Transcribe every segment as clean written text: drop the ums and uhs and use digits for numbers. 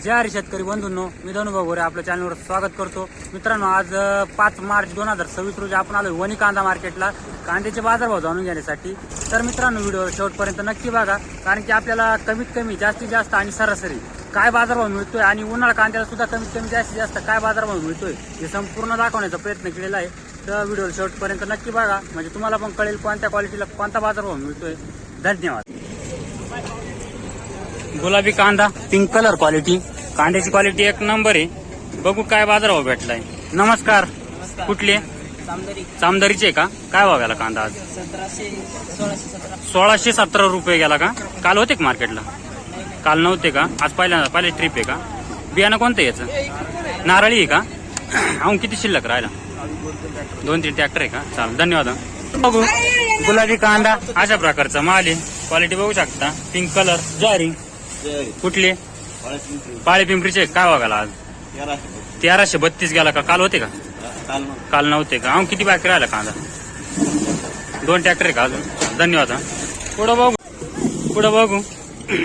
जय हरी शेतकरी बंधूंनो, मी धनुभाऊ गोरे आपल्या चॅनलवर स्वागत करतो. मित्रांनो, आज 5 मार्च 2026 रोजी आपण आलो वणी कांदा मार्केटला कांद्याचे बाजारभाव जाणून घेण्यासाठी. तर मित्रांनो, व्हिडिओ शेवटपर्यंत नक्की बघा, कारण की आपल्याला कमीत कमी जास्तीत जास्त आणि सरासरी काय बाजारभाव मिळतोय आणि उन्हाळा कांद्याला सुद्धा कमीत कमी जास्तीत जास्त काय बाजारभाव मिळतोय हे संपूर्ण दाखवण्याचा प्रयत्न केलेला आहे. तर व्हिडिओ शेवटपर्यंत नक्की बघा, म्हणजे तुम्हाला पण कळेल कोणत्या क्वालिटीला कोणता बाजारभाव मिळतोय. धन्यवाद. गुलाबी कांदा, पिंक कलर क्वालिटी, कांद्याची क्वालिटी एक नंबर आहे. बघू काय बाजारभाव भेटलाय. नमस्कार, कुठले? चामदरीचे का? काय भाव गेला कांदा आज? 1617 रुपये गेला का? काल होते का मार्केटला? काल नव्हते का? आज पहिले ट्रिप आहे का? बियाणं कोणतं याचं? नारळी आहे का? अहो किती शिल्लक राहिला? 2-3 ट्रॅक्टर आहे का? चालेल, धन्यवाद. बघू गुलाबी कांदा, अशा प्रकारचा माल आहे. क्वालिटी बघू शकता, पिंक कलर, ज्वारी. कुठले? पाळे पिंपरीचे. काय बघायला आज? 1332 गेला का? काल होते का? काल नव्हते का? किती बाकी राहिला कांदा? 2 ट्रॅक्टर आहे का अजून? धन्यवाद. पुढं बघू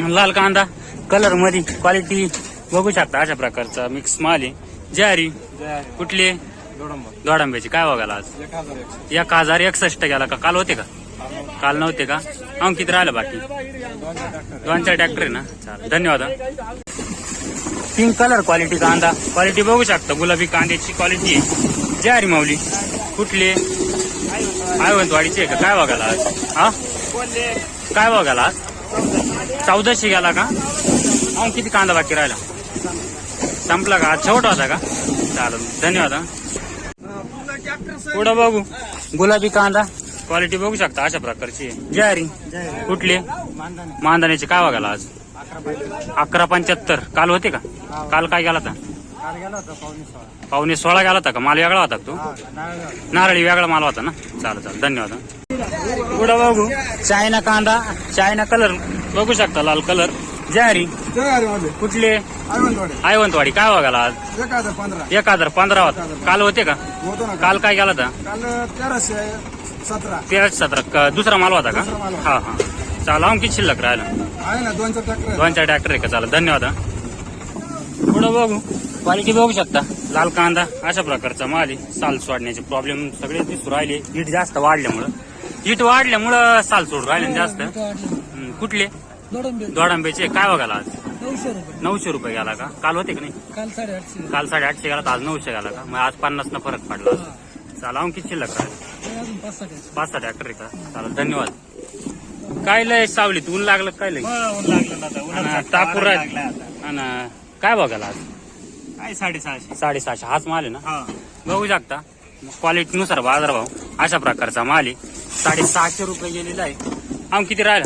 लाल कांदा कलर मध्ये, क्वालिटी बघू शकता, अशा प्रकारचा मिक्स माल आहे. ज्वारी. कुठले? दोडांब्याची. काय बघायला आज? 1061 गेला का? काल होते का? काल नव्हते का? किती राहिलं बाकी? 2-4 ट्रॅक्टर आहे ना? चालेल, धन्यवाद. पिंक कलर क्वालिटी कांदा, क्वालिटी बघू शकता, गुलाबी कांद्याची क्वालिटी आहे. ज्वारी माऊली. कुठले? आयवंतवाडीची आहे का? काय बघायला आज? काय बघायला आज? 1400 गेला का? किती कांदा बाकी राहिला? संपला का? आज शेवट होता का? चालेल, धन्यवाद. पुढं बघू गुलाबी कांदा, क्वालिटी बघू शकता, अशा प्रकारची आहे. ज्वारी. कुठले? मानधनाची. काय बघायला आज? 1175. काल होते का? काल काय गेला होता? 15.16 गेला होता का? माल वेगळा होता तो? नारळी वेगळा माल होता ना? चालेल, धन्यवाद. पुढं बघू चायना कांदा, चायना कलर बघू शकता, लाल कलर. ज्वारी. कुठले? आयवंतवाडी. काय बघायला आज? 1015 होता. काल होते का? काल काय गेला होता? 1317. दुसरा माल होता का? हा. चाला, किती शिल्लक राहिला? 2-4 ट्रॅक्टर आहे का? चालेल, धन्यवाद. पुढं बघू क्वालिटी बघू शकता, लाल कांदा, अशा प्रकारचा माल आहे. साल सोडण्याचे प्रॉब्लेम सगळे दिसू राहिले. हीट जास्त वाढल्यामुळं साल सोडून राहिले जास्त. कुठले? दोडांब्याचे. काय बघायला आज? 900 रुपये गेला का? काल होते का नाही? काल 850 गेला तर आज 900 गेला का? मग आज 50 न फरक पडला. चाला, किती शिल्लक राहिले? 5-6 ट्रॅक्टर आहे का? चालेल, धन्यवाद. काय लय सावलीत ऊन लागलं? काय लय तापूर राहिला. काय बघायला आज? 650. हाच माल आहे ना? बघू शकता, क्वालिटी नुसार बाजारभाव अशा प्रकारचा माल आहे. 650 रुपये गेलेला आहे. किती राहिला?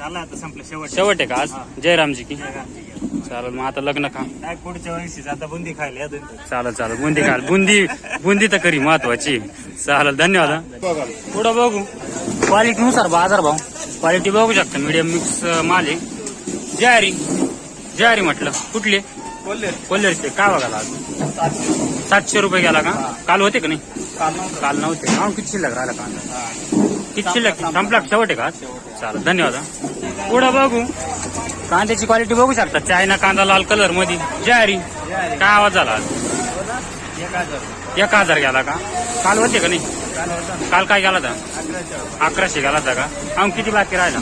आता संपलं, शेवट आहे का आज? जयरामजी की. चालेल, मग आता लग्न का? पुढच्या वर्षी आता बुंदी खायला. चालेल, बुंदी खाल. बुंदी तर करी महत्वाची. चालेल, धन्यवाद. पुढं बघू क्वालिटी नुसार बाजारभाव, क्वालिटी बघू शकता, मीडियम मिक्स माल आहे. ज्वारी म्हटलं. कुठले? कोल्हेरचे. काय बघायला आज? 700 रुपये गेला का? काल होते का नाही? काल नव्हते. किती शिल्लक राहिला कांदा? किती शिल्लक? संपला, शेवट आहे का? चालेल, धन्यवाद. पुढं बघू कांद्याची क्वालिटी बघू शकता, चायना कांदा लाल कलर मध्ये. ज्वारी. काय आवाज झाला आज? 1000 गेला का? काल होते का नाही? काल काय गेला होता? 1100 गेला होता का? किती बाकी राहिला?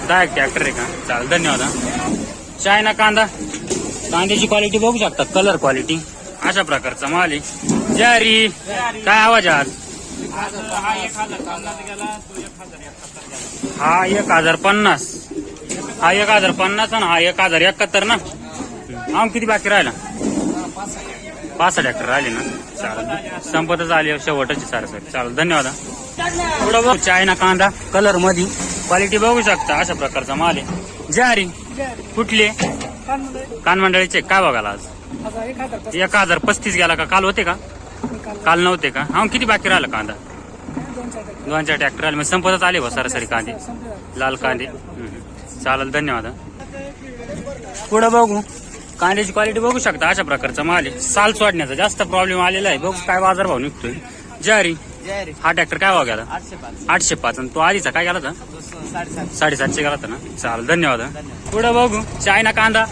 10 ट्रॅक्टर आहे का? चालेल, धन्यवाद. चायना कांदा, कांद्याची क्वालिटी बघू शकता, कलर क्वालिटी अशा प्रकारचा माल आहे. ज्वारी. काय आवाज आहे आज? हा 1050. हा 1050 आणि हा 1071 ना? किती बाकी राहिला? 5 ट्रॅक्टर राहिले ना? चालेल, संपतच आली, शेवटची सर. चालेल, धन्यवाद. पुढं बघ चायना कांदा कलर मध्ये, क्वालिटी बघू शकता, अशा प्रकारचा माल आहे. ज्वारी. कुठले? कानमंडळीचे. काय बघायला आज? 1035 गेला का? काल होते का? काल नव्हते का? किती बाकी राहिला कांदा? 2-4 ट्रॅक्टर आले, मग संपतच आले बा सरासरी कांदे, लाल कांदे. चालेल, धन्यवाद. पुढं बघू कांद्याची क्वालिटी बघू शकता, अशा प्रकारचा माल आहे. साल सोडण्याचा जास्त प्रॉब्लेम आलेला आहे. बघू काय बाजारभाव निघतोय. ज्वारी. हा ट्रॅक्टर काय भाव गेला? 805. आणि तो आधीचा काय गेला होता? 750 गेला होता ना? चालेल, धन्यवाद. पुढे बघू चायना कांदा,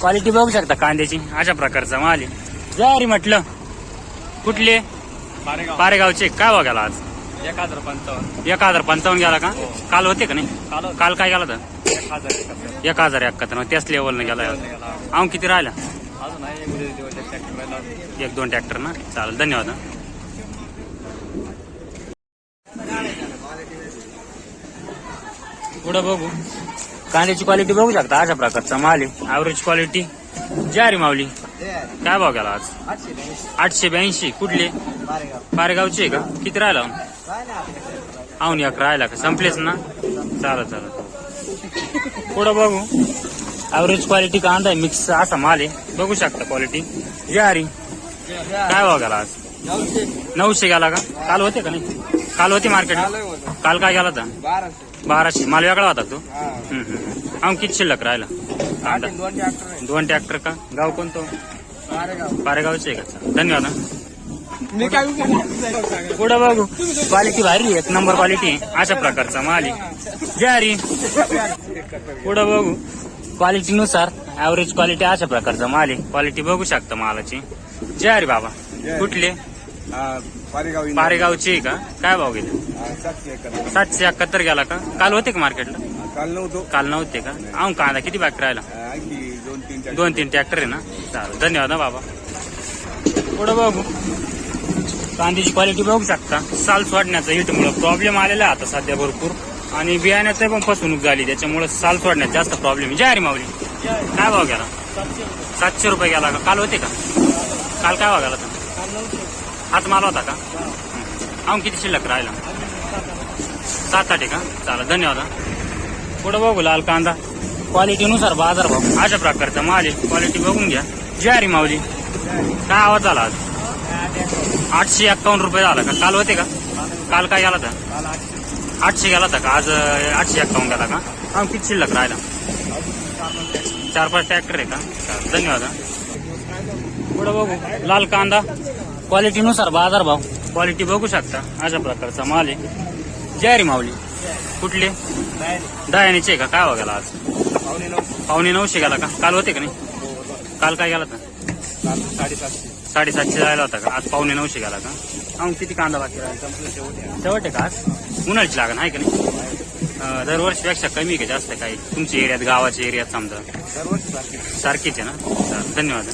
क्वालिटी बघू शकता कांद्याची, अशा प्रकारचा माल आहे. ज्वारी म्हटलं कुठले? पारेगावचे. काय बघायला आज? 1055. 1055 गेला का? काल होते का नाही? काल काय गेला तर? 1071. 1071. त्याच लेवलनं गेला. अहो किती राहिला? अजून आहे एक 1-2 ट्रॅक्टर ना. चालेल, धन्यवाद. पुढं बघू. कांद्याची क्वालिटी बघू शकता, अशा प्रकारचा माल आहे. Average quality. ज्वारी माऊली काय भाव गेला आज? 882. कुठले? पारेगावचे आहे का? किती राहिला? औन एक राहिला का? संपलेच ना. चालत. पुढं बघू. ॲव्हरेज क्वालिटी कांदा आहे, मिक्स असा माल आहे. बघू शकता क्वालिटी. ज्वारी काय भाव गेला आज? 900 गेला का? काल होते का नाही? काल होते मार्केट. काल काय गेला होता? 1200. माल वेगळा होता तो. अहो किती शिल्लक राहिला कांदा? 2 ट्रॅक्टर का? गाव कोणतं? पारेगावचे आहे का? धन्यवाद. पुढं बघू. क्वालिटी भारी आहे, 1 नंबर क्वालिटी आहे. अशा प्रकारचा माल आहे. ज्वारी. पुढं बघू. क्वालिटीनुसार ॲव्हरेज क्वालिटी अशा प्रकारचा माल आहे. क्वालिटी बघू शकता मालाची. ज्वारी बाबा कुठले? पारेगावची आहे का? काय भाव गेले? 771 गेला का? काल होते का मार्केटला? काल नव्हते का? अहो कांदा किती बाकी राहिला? 2-3 ट्रॅक्टर आहे ना. चालेल, धन्यवाद बाबा. पुढं बघू. कांद्याची क्वालिटी बघू शकता. साल सोडण्याचा हिटमुळे प्रॉब्लेम आलेला आहे आता सध्या भरपूर, आणि बियाण्याचं पण फसवणूक झाली, त्याच्यामुळे साल सोडण्यात जास्त प्रॉब्लेम आहे. ज्वारी माऊली काय भाव गेला? 700 रुपये गेला का? काल होते का? काल काय भाव गेला तर? हाच माल होता का? अहो किती शिल्लक राहिला? 7-8 आहे का? चालेल, धन्यवाद. पुढं बघू. लाल कांदा क्वालिटीनुसार बाजार भाव अशा प्रकारचा माल आहे. क्वालिटी बघून घ्या. ज्वारी माऊली काय आवाज झाला आज? 851 रुपये झाला का? काल होते का? काल काय गेला होता? 800 गेला होता का? आज 851 गेला का? अहो किती शिल्लक राहिला? 4-5 ट्रॅक्टर आहे का? चालेल, धन्यवाद. पुढं बघू. लाल कांदा क्वालिटीनुसार बाजार भाव. क्वालिटी बघू शकता, अशा प्रकारचा माल आहे. ज्वारी माऊली कुठले? दयानीचे का? काय बघायला आज? 950 गेला का? काल होते का नाही? काल काय गेला होता? 750 जायला होता का? आज 950 गेला का? अहो किती कांदा बाकी राहिला? शेवट आहे का आज? उन्हाळ्याची लागण आहे का नाही? दरवर्षीपेक्षा कमी का जास्त? काही तुमच्या एरियात, गावाच्या एरियात समजा सारखीच आहे ना. चालेल, धन्यवाद.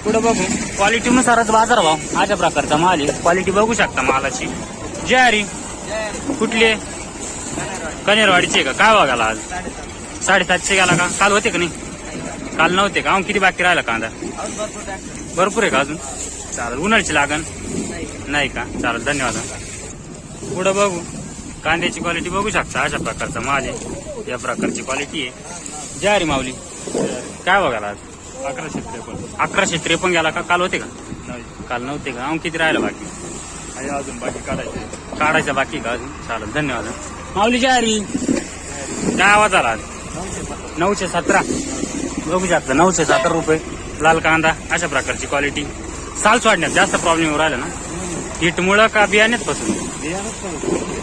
पुढं बघू. क्वालिटीनुसारच बाजार भाव अशा प्रकारचा माल आहे. क्वालिटी बघू शकता मालाची. ज्वारी कुठले? कनेरवाडीचे का? काय बघायला आज? 750 गेला का? काल होते का नाही? काल नव्हते का? किती बाकी राहिला कांदा? भरपूर आहे का अजून? चालेल, उन्हाळ्याची लागण नाही का? चालेल, धन्यवाद. पुढं बघू. कांद्याची क्वालिटी बघू शकता, अशा प्रकारचा माल आहे. या प्रकारची क्वालिटी आहे. ज्वारी माऊली काय बघायला आज? 1153 गेला का? काल होते का? काल नव्हते का? किती राहिला बाकी? अजून बाकी काढायचा बाकी का अजून? चालेल, धन्यवाद. माऊली ज्वारी काय आवाज आला आज? 917 बघू शकता. 917 रुपये. लाल कांदा अशा प्रकारची क्वालिटी. साल सोडण्यात जास्त प्रॉब्लेम राहिला ना. हिटमुळं का बियाण्यात पासून?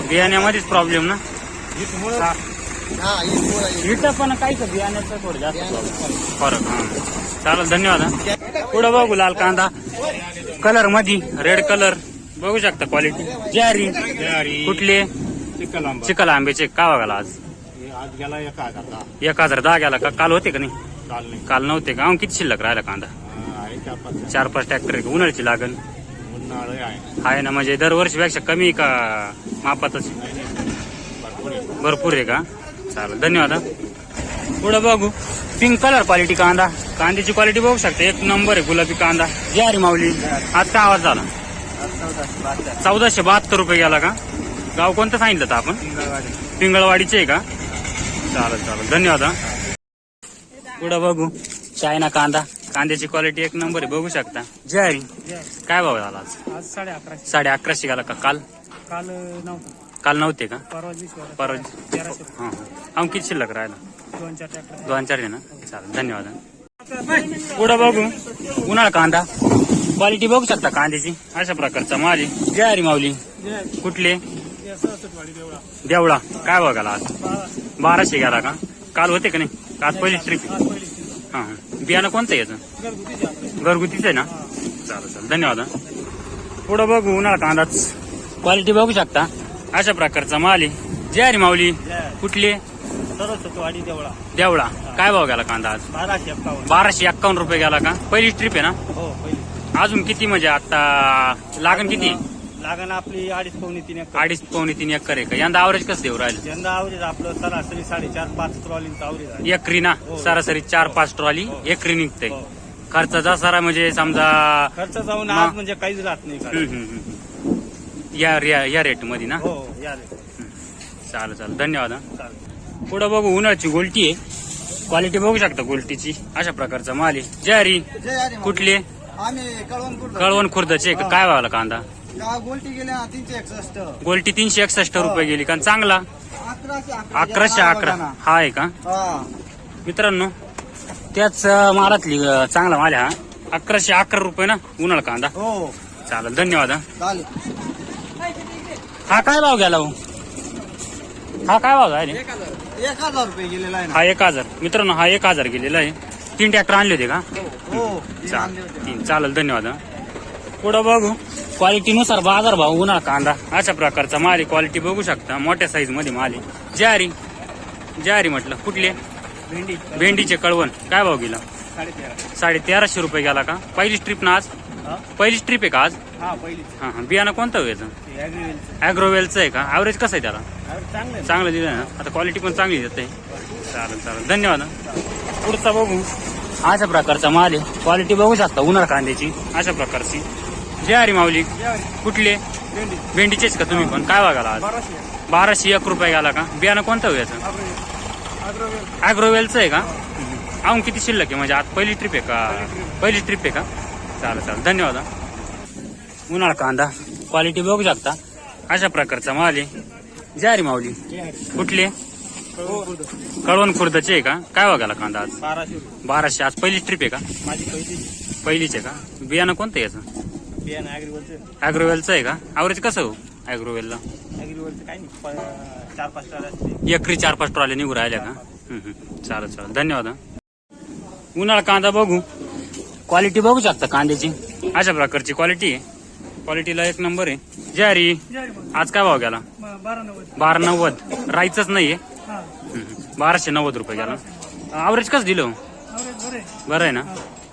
बियाण्यामध्येच प्रॉब्लेम ना. हिट पण काही का बियाण्याचं थोडं जास्त प्रॉब्लेम फरक. चालेल, धन्यवाद. पुढं बघू. लाल कांदा कलर मध्ये रेड कलर बघू शकता. क्वालिटी ज्वारी कुठले? चिखल आंब्याचे. का बघायला आज? गेला 1010 गेला का? काल होते का नाही? काल नव्हते का? किती शिल्लक राहिला कांदा? 4-5 ट्रॅक्टर आहे का? उन्हाळ्याची लागण आहे ना. म्हणजे दरवर्षीपेक्षा कमी का मापातच? भरपूर आहे का? चालेल, धन्यवाद. पुढं बघू. पिंक कलर क्वालिटी कांदा. कांद्याची क्वालिटी बघू शकता, 1 नंबर आहे. गुलाबी कांदा. ज्वारी माऊली आज काय आवाज झाला? 1472 रुपये गेला का? गाव कोणतं सांगितलं तर आपण? पिंगळवाडीचे आहे का? चालेल, धन्यवाद. पुढं बघू. चायना कांदा. कांद्याची क्वालिटी 1 नंबर आहे, बघू शकता. ज्वारी काय भाव झाला आज? 1150 गेला का? काल नव्हते का? परवा. हा, किती शिल्लक राहिला? 2-4 आहे ना. चालेल, धन्यवाद. पुढं बघू. उन्हाळा कांदा क्वालिटी बघू शकता कांद्याची, अशा प्रकारचा माल आहे. ज्वारी माऊली कुठले? देवळा काय बघायला आज? 1200 गेला का? काल होते का नाही? आज पहिली ट्रिप. हां बियाणं कोणतं आहे याचं घरगुतीच आहे ना चालेल धन्यवाद हा. पुढं बघू उन्हाळा कांदाच क्वालिटी बघू शकता अशा प्रकारचा माल आहे जय माऊली कुठली सरस्वती देवळा देवळा काय भाव गेला कांदा आज 1251. 1251 रुपये गेला का पहिली ट्रिप आहे ना हो पहिली अजून किती म्हणजे आता लागण किती लागण आपली 2.5-3 एकर. 2.5-3 एकर आहे का यंदा आवरेज कसं देऊ राहिलं यंदा आवरेज आपलं सरासरी 4.5-5 ट्रॉलींचं आवरेज आहे. एकरी ना सरासरी 4-5 ट्रॉली एकरी निघते हो. खर्च जसा म्हणजे समजा खर्च जाऊन आज म्हणजे काहीच राहत नाही हम्म, का. हम्म, हम्म. या रेट मध्ये ना हो या रे. चालेल धन्यवाद हा. चालेल. पुढं बघू उन्हाळ्याची गोलटी आहे क्वालिटी बघू शकता गोलटीची अशा प्रकारचा माल आहे जय कुठली आम्ही कळवण खुर्दचे का काय भावला कांदा गोल्टी गेल्या 361. गोलटी 361 रुपये गेली का चांगला 1111 हा आहे का मित्रांनो त्याच मालातली चांगला माल आहे हा 1111 रुपये ना उन्हाळा कांदा हो चालेल धन्यवाद हा. चालेल. हा काय भाव गेला हो हा काय भाव आहे 1000 रुपये गेलेला आहे ना. हा 1000 मित्रांनो हा 1000 गेलेला आहे 3 ट्रॅक्टर आणले होते का हो चालेल धन्यवाद हा. पुढं बघू क्वालिटीनुसार बाजार भाव उन्हाळा कांदा अशा प्रकारचा माल आहे क्वालिटी बघू शकता मोठ्या साईज मध्ये माल आहे ज्वारी म्हटलं कुठले भेंडी भेंडीचे कळवण काय भाव गेला 13.5. 1350 रुपये गेला का पहिली ट्रिप ना आज हा? पहिलीच ट्रिप आहे का आज हा पहिली हा हा बियाणं कोणतं व्हायचं ऍग्रीवेलचं अॅग्रोवेलचं आहे का ॲव्हरेज कसं आहे त्याला चांगलं आहे. चांगलं दिलं ना आता क्वालिटी पण चांगली देते चालेल धन्यवाद हा. पुढचा बघू अशा प्रकारचा माल आहे क्वालिटी बघू शकता उन्हाळा कांद्याची अशा प्रकारची जय माऊली कुठले भेंडी भेंडीचेच का तुम्ही पण काय बघाला आज 1201 रुपये गेला का बियाणं कोणतं व्हायचं अग्रवेल अॅग्रोवेलचं आहे का अजून किती शिल्लक आहे म्हणजे आज पहिली ट्रिप आहे का पहिली ट्रिप आहे का चालेल धन्यवाद हा. उन्हाळा कांदा क्वालिटी बघू शकता अशा प्रकारचा माल आहे जय माऊली कुठले कळवण खुर्दचे आहे का काय बघाला कांदा आज 1200. 1200 आज पहिली ट्रिप आहे का माझी पहिली पहिलीच आहे का बियाणं कोणतं आहे याचं बियाणं ऍग्रीवेलचं अॅग्रोवेलचं आहे का ॲव्हरेज कसं हो अॅग्रोवेलला ऍग्रीवेलचं काय नाही 4-5 ट्रॉली असते. एकरी 4-5 ट्रॉल्या निघू राहिल्या का चालेल धन्यवाद हा. उन्हाळा कांदा बघू क्वालिटी बघू शकता कांद्याची अशा प्रकारची क्वालिटी आहे क्वालिटीला एक नंबर आहे जय आज काय भाव गेला 1290 राहायचंच नाहीये 1290 रुपये गेला ॲव्हरेज कसं दिलं हो? बरं आहे ना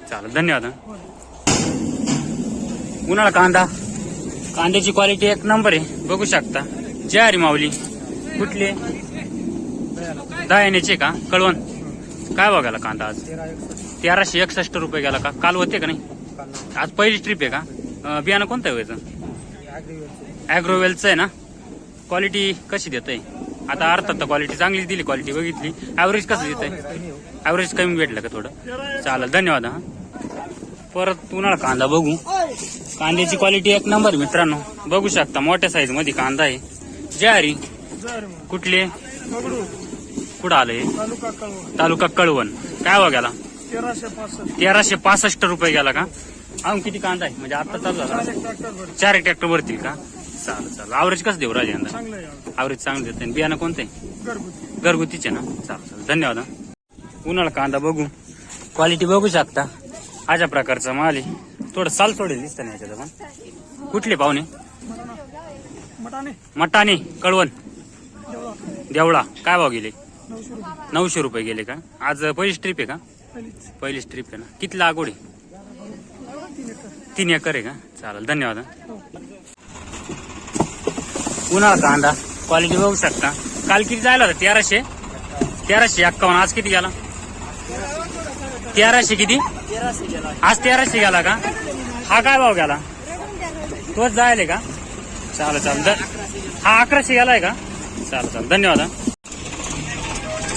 चालेल धन्यवाद हा. उन्हाळा कांद्याची क्वालिटी एक नंबर आहे बघू शकता जय माऊली कुठले दयानेचे का कळवण काय बघायला कांदा आज 1361 रुपये गेला का काल होते का नाही आज पहिली ट्रिप आहे का बियाणं कोणतं आहे याचं अॅग्रोवेलचं आहे ना क्वालिटी कशी देत आहे आता अर्थात क्वालिटी चांगली दिली क्वालिटी बघितली ॲव्हरेज कसं देत आहे ॲव्हरेज कमी भेटलं का थोडं चालेल धन्यवाद हा. परत उन्हाळा कांदा बघू कांद्याची क्वालिटी एक नंबर मित्रांनो बघू शकता मोठ्या साईज मध्ये कांदा आहे जय कुठले कुठं आलंय तालुका कळवण काय बघायला 1365 रुपये गेला का अजून किती कांदा आहे म्हणजे आता चालू झाला 4 ट्रॅक्टर भरतील का चालेल ॲव्हरेज कसं देऊ राहिले यंदा ॲव्हरेज चांगलं देते बियाणं कोणतं आहे घरगुतीचे ना चालेल धन्यवाद हा. उन्हाळा कांदा बघू क्वालिटी बघू शकता अशा प्रकारचा माल आहे थोडं साल सोडेल दिसतं ना याच्यात पण कुठले पाहुणे मटाने कळवण देवळा काय भाव गेले 900 रुपये गेले का आज पहिलीच ट्रिप आहे का पहिलीच ट्रिप आहे ना किती लागवड आहे 3 एकर आहे का चालेल धन्यवाद हा. उन्हाळा कांदा क्वालिटी बघू शकता काल किती जायला होता 1351 आज किती गेला 1300 किती आज 1300 गेला का हा काय भाव गेला तोच जायला का चालेल हा 1100 गेलाय का चालेल धन्यवाद हा.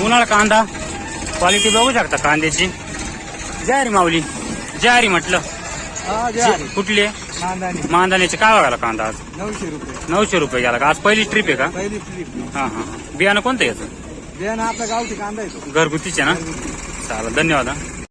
उन्हाळा कांदा क्वालिटी बघू शकता कांद्याची जय माऊली जय म्हटलं कुठले मानधानीचे काय बघायला कांदा आज 900 रुपये 900 रुपये गेला का आज पहिली ट्रिप आहे का पहिली ट्रिप. हा बियाणं कोणतं याचं बियाणं आपल्या गावठी कांदा येतो घरगुतीचे ना चालेल धन्यवाद हा.